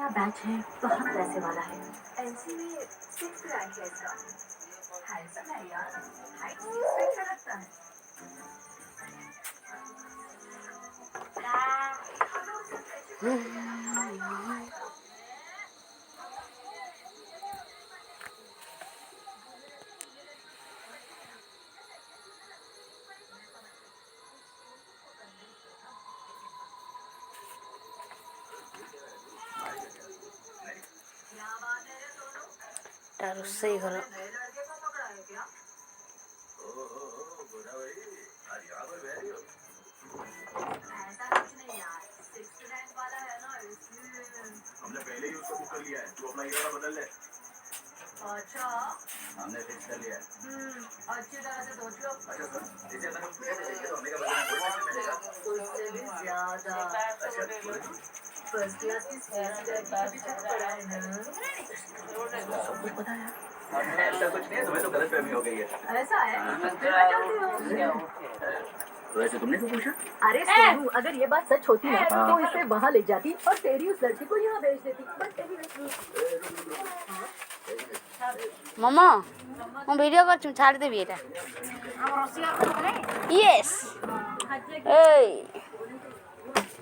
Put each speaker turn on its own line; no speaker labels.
मेरा बैच है बहुत पैसे वाला है। एनसी में 6th रैंक है इसका। हैंडसम है यार, हाइट 6 फीट का लगता है।
तार उससे घर
हमने पहले ही उसको बुक कर लिया है, तू अपना इरादा बदल ले। अच्छा, हमने फिक्स कर लिया है। अच्छी तरह से सोच लो। अच्छा सुन, इसे अगर हम पूरे देंगे तो हमें क्या बदलना मिलेगा? उससे भी ज्यादा। अच्छा फर्स्ट क्लास की सीट के पीछे पड़ा है ना। सब कुछ पता है। ऐसा कुछ नहीं है, तुम्हें तो गलतफहमी हो गई है। ऐसा है? फिर बचाते हो। वैसे तुमने क्यों पूछा? अरे सोनू, अगर ये बात सच होती ना तो इसे वहाँ ले जाती और तेरी उस लड़की को यहाँ भेज देती। बट
मम्मा ମୁଁ ଭିଡ଼ିଓ କରୁଛି ଛାଡ଼ିଦେବି ଏଇଟା ୟେସ୍ ଏଇ